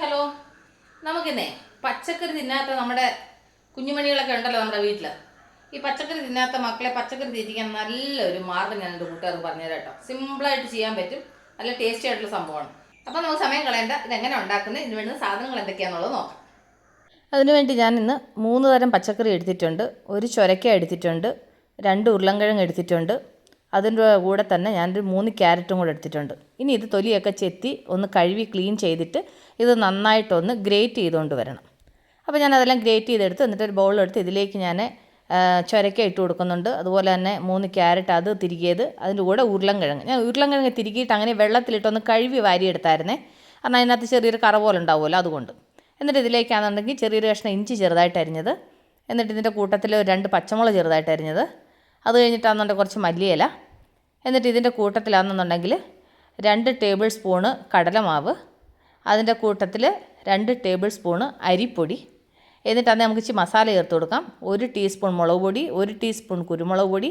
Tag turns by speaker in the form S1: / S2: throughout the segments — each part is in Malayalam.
S1: ഹലോ. നമുക്കിന്നേ പച്ചക്കറി തിന്നാത്ത നമ്മുടെ കുഞ്ഞുമണികളൊക്കെ ഉണ്ടല്ലോ നമ്മുടെ വീട്ടിൽ. ഈ പച്ചക്കറി തിന്നാത്ത മക്കളെ പച്ചക്കറി തിരിക്കാൻ നല്ലൊരു മാർഗ്ഗം ഞാൻ എൻ്റെ കൂട്ടുകാർക്ക് പറഞ്ഞുതരാം കേട്ടോ. സിമ്പിളായിട്ട് ചെയ്യാൻ പറ്റും, നല്ല ടേസ്റ്റി ആയിട്ടുള്ള സംഭവമാണ്. അപ്പോൾ നമുക്ക് സമയം കളയേണ്ട. ഇതെങ്ങനെ ഉണ്ടാക്കുന്നത്, ഇതിന് വേണ്ടുന്ന സാധനങ്ങൾ എന്തൊക്കെയാണെന്നുള്ളത് നോക്കാം. അതിനുവേണ്ടി ഞാൻ ഇന്ന് 3 തരം പച്ചക്കറി എടുത്തിട്ടുണ്ട്. ഒരു ചൊരക്ക എടുത്തിട്ടുണ്ട്, 2 ഉരുളൻകിഴങ്ങ് എടുത്തിട്ടുണ്ട്. അതിൻ്റെ കൂടെ തന്നെ ഞാനൊരു 3 ക്യാരറ്റും കൂടെ എടുത്തിട്ടുണ്ട്. ഇനി ഇത് തൊലിയൊക്കെ ചെത്തി ഒന്ന് കഴുകി ക്ലീൻ ചെയ്തിട്ട് ഇത് നന്നായിട്ടൊന്ന് ഗ്രേറ്റ് ചെയ്തുകൊണ്ട് വരണം. അപ്പോൾ ഞാനതെല്ലാം ഗ്രേറ്റ് ചെയ്തെടുത്ത് എന്നിട്ട് ഒരു ബൗളെടുത്ത് ഇതിലേക്ക് ഞാൻ ചൊരക്ക ഇട്ട് കൊടുക്കുന്നുണ്ട്. അതുപോലെ തന്നെ 3 ക്യാരറ്റ് അത് തിരികിയത്, അതിൻ്റെ കൂടെ ഉരുളൻകിഴങ്ങ്. ഞാൻ ഉരുളൻകിഴങ്ങ് തിരികിയിട്ട് അങ്ങനെ വെള്ളത്തിലിട്ടൊന്ന് കഴുകി വാരിയെടുത്തായിരുന്നേ. കാരണം അതിനകത്ത് ചെറിയൊരു കറ പോലെ ഉണ്ടാവുമല്ലോ, അതുകൊണ്ട്. എന്നിട്ട് ഇതിലേക്കാണെന്നുണ്ടെങ്കിൽ ചെറിയൊരു കഷ്ണം ഇഞ്ചി ചെറുതായിട്ട് അരിഞ്ഞത്, എന്നിട്ട് ഇതിൻ്റെ കൂട്ടത്തിൽ 2 പച്ചമുളക് ചെറുതായിട്ട് അരിഞ്ഞത്, അത് കഴിഞ്ഞിട്ടാണെന്നുണ്ടെങ്കിൽ കുറച്ച് മല്ലിയില, എന്നിട്ട് ഇതിൻ്റെ കൂട്ടത്തിലാണെന്നുണ്ടെങ്കിൽ 2 ടേബിൾ സ്പൂണ് കടലമാവ്, അതിൻ്റെ കൂട്ടത്തിൽ 2 ടേബിൾ സ്പൂണ് അരിപ്പൊടി, എന്നിട്ട് അന്ന് നമുക്ക് ഇച്ചിരി മസാല ചേർത്ത് കൊടുക്കാം. 1 ടീസ്പൂൺ മുളക് പൊടി, 1 ടീസ്പൂൺ കുരുമുളക് പൊടി,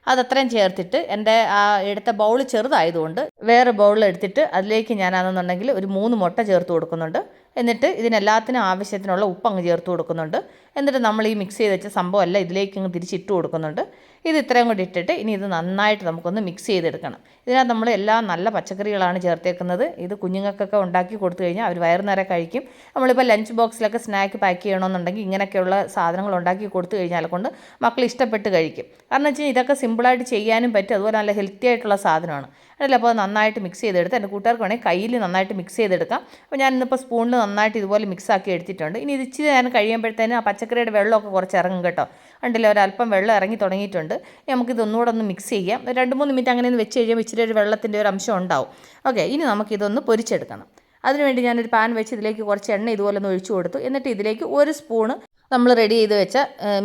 S1: അതത്രയും ചേർത്തിട്ട് എൻ്റെ ആ എടുത്ത ബൗൾ ചെറുതായതുകൊണ്ട് വേറെ ബൗളിലെടുത്തിട്ട് അതിലേക്ക് ഞാനാണെന്നുണ്ടെങ്കിൽ ഒരു 3 മുട്ട ചേർത്ത് കൊടുക്കുന്നുണ്ട്. എന്നിട്ട് ഇതിനെല്ലാത്തിനും ആവശ്യത്തിനുള്ള ഉപ്പ് അങ്ങ് ചേർത്ത് കൊടുക്കുന്നുണ്ട്. എന്നിട്ട് നമ്മൾ ഈ മിക്സ് ചെയ്ത് വെച്ച സംഭവമല്ല ഇതിലേക്ക് അങ്ങ് തിരിച്ചിട്ട് കൊടുക്കുന്നുണ്ട്. ഇത് ഇത്രയും കൂടി ഇട്ടിട്ട് ഇനി ഇത് നന്നായിട്ട് നമുക്കൊന്ന് മിക്സ് ചെയ്തെടുക്കണം. ഇതിനകത്ത് നമ്മൾ എല്ലാ നല്ല പച്ചക്കറികളാണ് ചേർത്തേക്കുന്നത്. ഇത് കുഞ്ഞുങ്ങൾക്കൊക്കെ ഉണ്ടാക്കി കൊടുത്തു കഴിഞ്ഞാൽ അവർ വയറ് നിറയെ കഴിക്കും. നമ്മളിപ്പോൾ ലഞ്ച് ബോക്സിലൊക്കെ സ്നാക്ക് പാക്ക് ചെയ്യണമെന്നുണ്ടെങ്കിൽ ഇങ്ങനെയൊക്കെയുള്ള സാധനങ്ങൾ ഉണ്ടാക്കി കൊടുത്തു കഴിഞ്ഞാൽ കൊണ്ട് മക്കൾ ഇഷ്ടപ്പെട്ട് കഴിക്കും. കാരണം വെച്ചാൽ ഇതൊക്കെ സിമ്പിളായിട്ട് ചെയ്യാനും പറ്റും, അതുപോലെ നല്ല ഹെൽത്തി ആയിട്ടുള്ള സാധനമാണ്. അതല്ല, അപ്പോൾ നന്നായിട്ട് മിക്സ് ചെയ്തെടുത്ത് എൻ്റെ കൂട്ടുകാർക്ക് വേണമെങ്കിൽ കയ്യിൽ നന്നായിട്ട് മിക്സ് ചെയ്തെടുക്കാം. അപ്പോൾ ഞാൻ ഇന്നിപ്പോൾ സ്പൂണിൽ നന്നായിട്ട് ഇതുപോലെ മിക്സാക്കി എടുത്തിട്ടുണ്ട്. ഇനി ഇത് ഇച്ചിരി നേരം കഴിയുമ്പോഴത്തേനും ആ പച്ചക്കറിയുടെ വെള്ളമൊക്കെ കുറച്ച് ഇറങ്ങും കേട്ടോ. ഉണ്ടല്ലോ, ഒരല്പം വെള്ളം ഇറങ്ങി തുടങ്ങിയിട്ടുണ്ട്. നമുക്കിതൊന്നുകൂടെ ഒന്ന് മിക്സ് ചെയ്യാം. 2-3 മിനിറ്റ് അങ്ങനെ ഒന്ന് വെച്ച് കഴിയുമ്പോൾ ഇച്ചിരി ഒരു വെള്ളത്തിൻ്റെ ഒരു അംശം ഉണ്ടാവും. ഓക്കെ, ഇനി നമുക്കിതൊന്ന് പൊരിച്ചെടുക്കണം. അതിനുവേണ്ടി ഞാനൊരു പാൻ വെച്ച് ഇതിലേക്ക് കുറച്ച് എണ്ണ ഇതുപോലെ ഒന്ന് ഒഴിച്ചു കൊടുത്തു. എന്നിട്ട് ഇതിലേക്ക് 1 സ്പൂണ് നമ്മൾ റെഡി ചെയ്ത് വെച്ച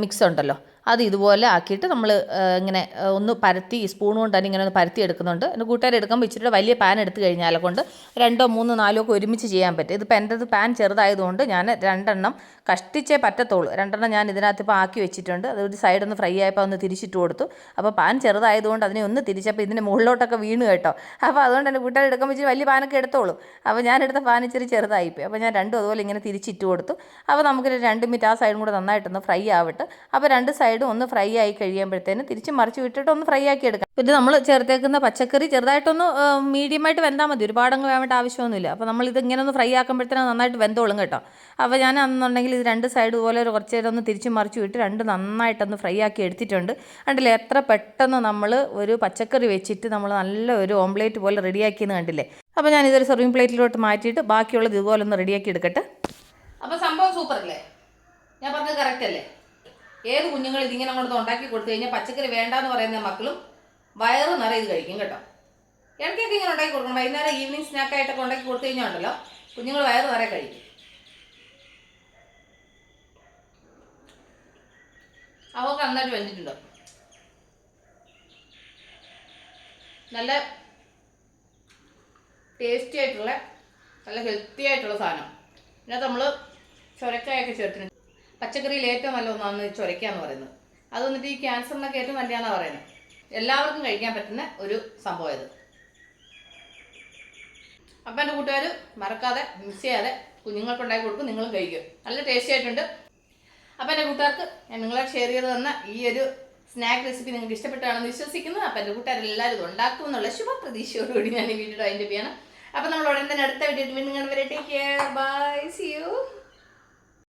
S1: മിക്സ് ഉണ്ടല്ലോ, അത് ഇതുപോലെ ആക്കിയിട്ട് നമ്മൾ ഇങ്ങനെ ഒന്ന് പരത്തി ഈ സ്പൂൺ കൊണ്ട് തന്നെ ഇങ്ങനെ ഒന്ന് പരത്തി എടുക്കുന്നുണ്ട്. എൻ്റെ കൂട്ടുകാർ എടുക്കുമ്പോൾ ഇച്ചിരി വലിയ പാൻ എടുത്ത് കഴിഞ്ഞാൽ കൊണ്ട് 2, 3, 4 ഒക്കെ ഒരുമിച്ച് ചെയ്യാൻ പറ്റും. ഇതിപ്പോൾ എൻ്റെത് പാൻ ചെറുതായതുകൊണ്ട് ഞാൻ 2 എണ്ണം കഷ്ടിച്ചേ പറ്റത്തുള്ളൂ. 2 എണ്ണം ഞാൻ ഇതിനകത്ത് ഇപ്പോൾ ആക്കി വെച്ചിട്ടുണ്ട്. അതൊരു സൈഡൊന്ന് ഫ്രൈ ആയപ്പോൾ ഒന്ന് തിരിച്ചിട്ട് കൊടുത്തു. അപ്പോൾ പാൻ ചെറുതായതുകൊണ്ട് അതിനെ ഒന്ന് തിരിച്ചപ്പോൾ ഇതിൻ്റെ മുകളിലോട്ടൊക്കെ വീണ് കേട്ടോ. അപ്പോൾ അതുകൊണ്ട് എൻ്റെ കൂട്ടുകാർ എടുക്കുമ്പോൾ ഇച്ചിരി വലിയ പാനൊക്കെ എടുത്തോളൂ. അപ്പോൾ ഞാനെടുത്ത പാൻ ഇച്ചിരി ചെറുതായിപ്പോയി. അപ്പോൾ ഞാൻ 2 അതുപോലെ ഇങ്ങനെ തിരിച്ചിട്ട് കൊടുത്തു. അപ്പോൾ നമുക്കൊരു 2 മിനിറ്റ് ആ സൈഡും കൂടെ നന്നായിട്ടൊന്ന് ഫ്രൈ ആവട്ടെ. അപ്പോൾ 2 സൈഡും ഒന്ന് ഫ്രൈ ആയി കഴിയുമ്പോഴത്തേനും തിരിച്ച് മറിച്ച് വിട്ടിട്ട് ഒന്ന് ഫ്രൈ ആക്കി എടുക്കാം. പിന്നെ നമ്മൾ ചേർത്തേക്കുന്ന പച്ചക്കറി ചെറുതായിട്ടൊന്ന് മീഡിയമായിട്ട് വെന്താൽ മതി, ഒരുപാടങ്ങ് വേവേണ്ട ആവശ്യമൊന്നുമില്ല. അപ്പോൾ നമ്മളിത് ഇങ്ങനെ ഒന്ന് ഫ്രൈ ആക്കുമ്പോഴത്തേനും നന്നായിട്ട് വെന്തോളും കേട്ടോ. അപ്പോൾ ഞാൻ അന്നുണ്ടെങ്കിൽ ഇത് 2 സൈഡ് ഇതുപോലെ ഒരു കുറച്ച് നേരം ഒന്ന് തിരിച്ച് മറിച്ച് വിട്ട് 2 നന്നായിട്ടൊന്ന് ഫ്രൈ ആക്കി എടുത്തിട്ടുണ്ട്. കണ്ടില്ലേ എത്ര പെട്ടെന്ന് നമ്മൾ ഒരു പച്ചക്കറി വെച്ചിട്ട് നമ്മൾ നല്ല ഒരു ഓംലേറ്റ് പോലെ റെഡിയാക്കിയെന്ന് കണ്ടില്ലേ. അപ്പോൾ ഞാനിതൊരു സെർവിങ് പ്ലേറ്റിലോട്ട് മാറ്റിയിട്ട് ബാക്കിയുള്ളത് ഇതുപോലെ ഒന്ന് റെഡിയാക്കി എടുക്കട്ടെ. അപ്പോൾ സംഭവം സൂപ്പർ അല്ലേ? ഞാൻ പറഞ്ഞത് കറക്റ്റ് അല്ലേ? ഏത് കുഞ്ഞുങ്ങൾ ഇതിങ്ങനെ അങ്ങോട്ട് ഉണ്ടാക്കി കൊടുത്തു കഴിഞ്ഞാൽ പച്ചക്കറി വേണ്ടാന്ന് പറയുന്ന മക്കളും വയറ് നിറയെ ഇത് കഴിക്കും കേട്ടോ. ഇടയ്ക്കൊക്കെ ഇങ്ങനെ ഉണ്ടാക്കി കൊടുക്കണം. വൈകുന്നേരം ഈവനിങ് സ്നാക്കായിട്ടൊക്കെ ഉണ്ടാക്കി കൊടുത്തു കഴിഞ്ഞാൽ ഉണ്ടല്ലോ കുഞ്ഞുങ്ങൾ വയറ് നിറയെ കഴിക്കും. അവർക്ക് നന്നായിട്ട് വെന്തിട്ടുണ്ട്. നല്ല ടേസ്റ്റി ആയിട്ടുള്ള നല്ല ഹെൽത്തി ആയിട്ടുള്ള സാധനം. ഇതിനകത്ത് നമ്മൾ ചൊരക്കായൊക്കെ ചേർത്തിട്ടുണ്ട്. പച്ചക്കറിയിൽ ഏറ്റവും നല്ല ഒന്നാണ് ചൊരയ്ക്ക എന്ന് പറയുന്നത്. അത് വന്നിട്ട് ഈ ക്യാൻസറിനൊക്കെ ഏറ്റവും നല്ലതാണെന്നാണ് പറയുന്നത്. എല്ലാവർക്കും കഴിക്കാൻ പറ്റുന്ന ഒരു സംഭവം ഇത്. അപ്പം എൻ്റെ കൂട്ടുകാർ മറക്കാതെ മിക്സ് ചെയ്യാതെ കുഞ്ഞുങ്ങൾക്ക് ഉണ്ടാക്കി കൊടുക്കും, നിങ്ങളും കഴിക്കും. നല്ല ടേസ്റ്റി ആയിട്ടുണ്ട്. അപ്പം എൻ്റെ കൂട്ടുകാർക്ക് ഞാൻ നിങ്ങളെ ഷെയർ ചെയ്ത് തന്ന ഈ ഒരു സ്നാക്ക് റെസിപ്പി നിങ്ങൾക്ക് ഇഷ്ടപ്പെട്ടാണെന്ന് വിശ്വസിക്കുന്നു. അപ്പം എൻ്റെ കൂട്ടുകാരെല്ലാവരും ഇത് ഉണ്ടാക്കും എന്നുള്ള ശുഭപ്രതീക്ഷയോടുകൂടി ഞാൻ ഈ വീഡിയോ അതിൻ്റെ ചെയ്യണം. അപ്പം നമ്മൾ ഉടൻ തന്നെ അടുത്ത വീഡിയോ വീണ്ടും കാണുവരെ. Take care, bye, see U.